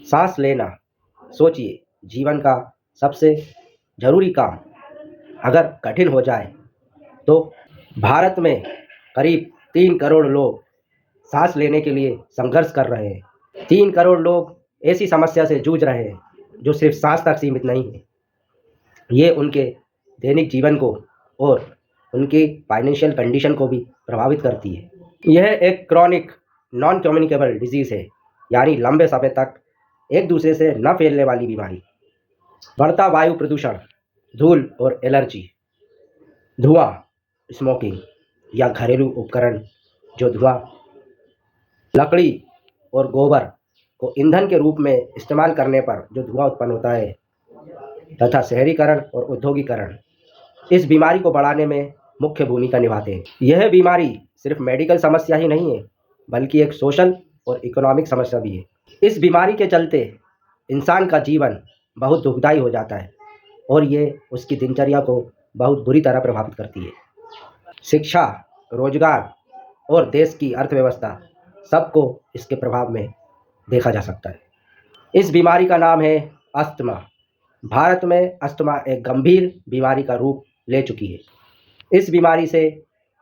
सांस लेना, सोचिए, जीवन का सबसे ज़रूरी काम अगर कठिन हो जाए तो भारत में करीब 3 करोड़ लोग सांस लेने के लिए संघर्ष कर रहे हैं। 3 करोड़ लोग ऐसी समस्या से जूझ रहे हैं जो सिर्फ सांस तक सीमित नहीं है। ये उनके दैनिक जीवन को और उनकी फाइनेंशियल कंडीशन को भी प्रभावित करती है। यह एक क्रॉनिक नॉन कम्युनिकेबल डिजीज़ है, यानी लंबे समय तक एक दूसरे से न फैलने वाली बीमारी। बढ़ता वायु प्रदूषण, धूल और एलर्जी, धुआं, स्मोकिंग या घरेलू उपकरण जो धुआं, लकड़ी और गोबर को ईंधन के रूप में इस्तेमाल करने पर जो धुआं उत्पन्न होता है, तथा शहरीकरण और औद्योगिकरण इस बीमारी को बढ़ाने में मुख्य भूमिका निभाते हैं। यह बीमारी सिर्फ मेडिकल समस्या ही नहीं है, बल्कि एक सोशल और इकोनॉमिक समस्या भी है। इस बीमारी के चलते इंसान का जीवन बहुत दुखदायी हो जाता है और ये उसकी दिनचर्या को बहुत बुरी तरह प्रभावित करती है। शिक्षा, रोजगार और देश की अर्थव्यवस्था सबको इसके प्रभाव में देखा जा सकता है। इस बीमारी का नाम है अस्थमा। भारत में अस्थमा एक गंभीर बीमारी का रूप ले चुकी है। इस बीमारी से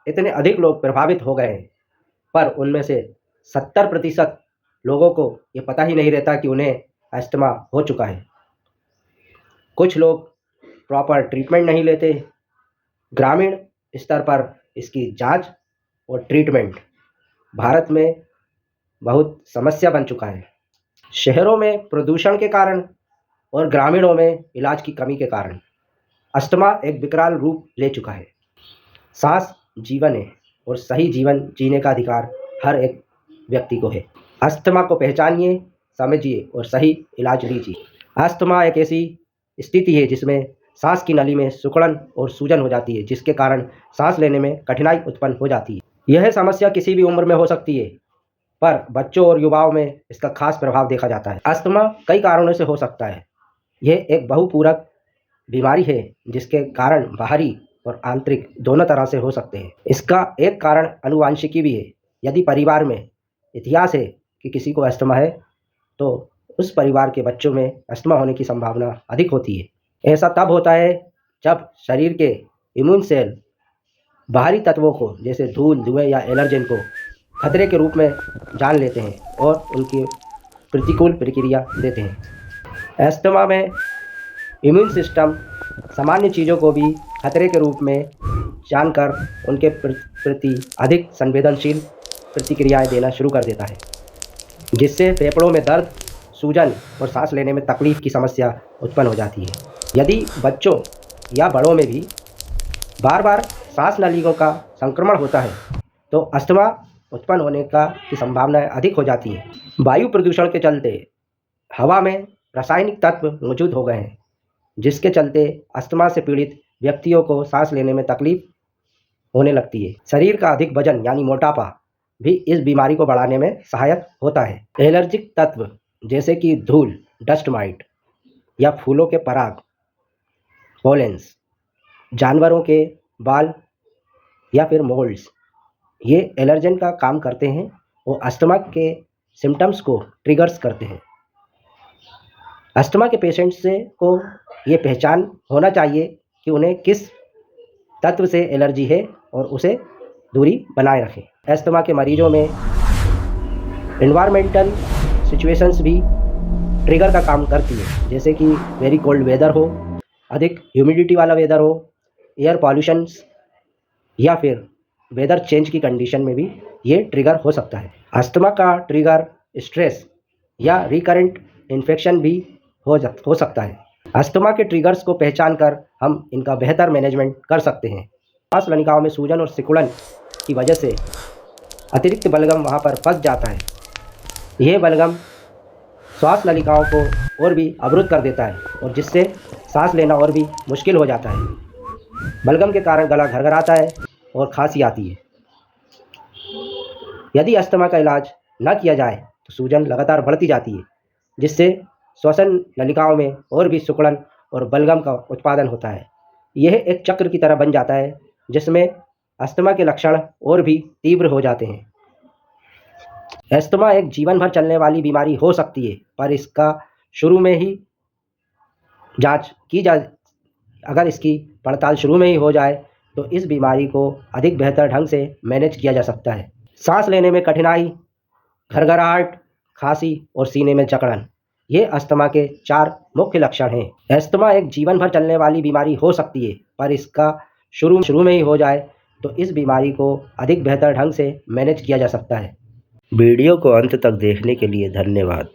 इतने अधिक लोग प्रभावित हो गए हैं, पर उनमें से 70% लोगों को ये पता ही नहीं रहता कि उन्हें अस्थमा हो चुका है। कुछ लोग प्रॉपर ट्रीटमेंट नहीं लेते। ग्रामीण स्तर पर इसकी जांच और ट्रीटमेंट भारत में बहुत समस्या बन चुका है। शहरों में प्रदूषण के कारण और ग्रामीणों में इलाज की कमी के कारण अस्थमा एक विकराल रूप ले चुका है। सांस जीवन है और सही जीवन जीने का अधिकार हर एक व्यक्ति को है। अस्थमा को पहचानिए, समझिए और सही इलाज लीजिए। अस्थमा एक ऐसी स्थिति है जिसमें सांस की नली में सिकुड़न और सूजन हो जाती है, जिसके कारण सांस लेने में कठिनाई उत्पन्न हो जाती है। यह समस्या किसी भी उम्र में हो सकती है, पर बच्चों और युवाओं में इसका खास प्रभाव देखा जाता है। अस्थमा कई कारणों से हो सकता है। यह एक बहुपूरक बीमारी है जिसके कारण बाहरी और आंतरिक दोनों तरह से हो सकते हैं। इसका एक कारण आनुवांशिकी भी है। यदि परिवार में इतिहास है कि किसी को अस्थमा है, तो उस परिवार के बच्चों में अस्थमा होने की संभावना अधिक होती है। ऐसा तब होता है जब शरीर के इम्यून सेल बाहरी तत्वों को, जैसे धूल, धुएं या एलर्जेन को खतरे के रूप में जान लेते हैं और उनकी प्रतिकूल प्रतिक्रिया देते हैं। अस्थमा में इम्यून सिस्टम सामान्य चीज़ों को भी खतरे के रूप में जानकर उनके प्रति अधिक संवेदनशील प्रतिक्रियाएं देना शुरू कर देता है, जिससे फेफड़ों में दर्द, सूजन और सांस लेने में तकलीफ की समस्या उत्पन्न हो जाती है। यदि बच्चों या बड़ों में भी बार बार सांस नलियों का संक्रमण होता है, तो अस्थमा उत्पन्न होने की संभावनाएं अधिक हो जाती है। वायु प्रदूषण के चलते हवा में रासायनिक तत्व मौजूद हो गए हैं, जिसके चलते अस्थमा से पीड़ित व्यक्तियों को सांस लेने में तकलीफ होने लगती है। शरीर का अधिक वजन यानी मोटापा भी इस बीमारी को बढ़ाने में सहायक होता है। एलर्जिक तत्व जैसे कि धूल, डस्ट माइट या फूलों के पराग, पोलेंस, जानवरों के बाल या फिर मोल्ड्स, ये एलर्जन का काम करते हैं और अस्थमा के सिम्टम्स को ट्रिगर्स करते हैं। अस्थमा के पेशेंट्स को ये पहचान होना चाहिए कि उन्हें किस तत्व से एलर्जी है और उसे दूरी बनाए रखें। अस्थमा के मरीजों में एनवायरमेंटल सिचुएशंस भी ट्रिगर का काम करती है, जैसे कि वेरी कोल्ड वेदर हो, अधिक ह्यूमिडिटी वाला वेदर हो, एयर पॉल्यूशंस या फिर वेदर चेंज की कंडीशन में भी ये ट्रिगर हो सकता है। अस्थमा का ट्रिगर स्ट्रेस या रिकरेंट इन्फेक्शन भी हो सकता है। अस्थमा के ट्रिगर्स को पहचान कर हम इनका बेहतर मैनेजमेंट कर सकते हैं। सांस नलिकाओं में सूजन और सिकुड़न की वजह से अतिरिक्त बलगम वहाँ पर फंस जाता है। यह बलगम श्वास नलिकाओं को और भी अवरुद्ध कर देता है और जिससे सांस लेना और भी मुश्किल हो जाता है। बलगम के कारण गला घरघराता है और खांसी आती है। यदि अस्थमा का इलाज न किया जाए तो सूजन लगातार बढ़ती जाती है, जिससे श्वसन नलिकाओं में और भी सिकुड़न और बलगम का उत्पादन होता है। यह एक चक्र की तरह बन जाता है, जिसमें अस्थमा के लक्षण और भी तीव्र हो जाते हैं। अस्थमा एक जीवन भर चलने वाली बीमारी हो सकती है, पर इसका शुरू में ही जांच की जा अगर इसकी पड़ताल शुरू में ही हो जाए तो इस बीमारी को अधिक बेहतर ढंग से मैनेज किया जा सकता है। सांस लेने में कठिनाई, घरघराहट, खांसी और सीने में जकड़न, ये अस्थमा के 4 मुख्य लक्षण हैं। अस्थमा एक जीवन भर चलने वाली बीमारी हो सकती है, पर इसका शुरू में ही हो जाए तो इस बीमारी को अधिक बेहतर ढंग से मैनेज किया जा सकता है। वीडियो को अंत तक देखने के लिए धन्यवाद।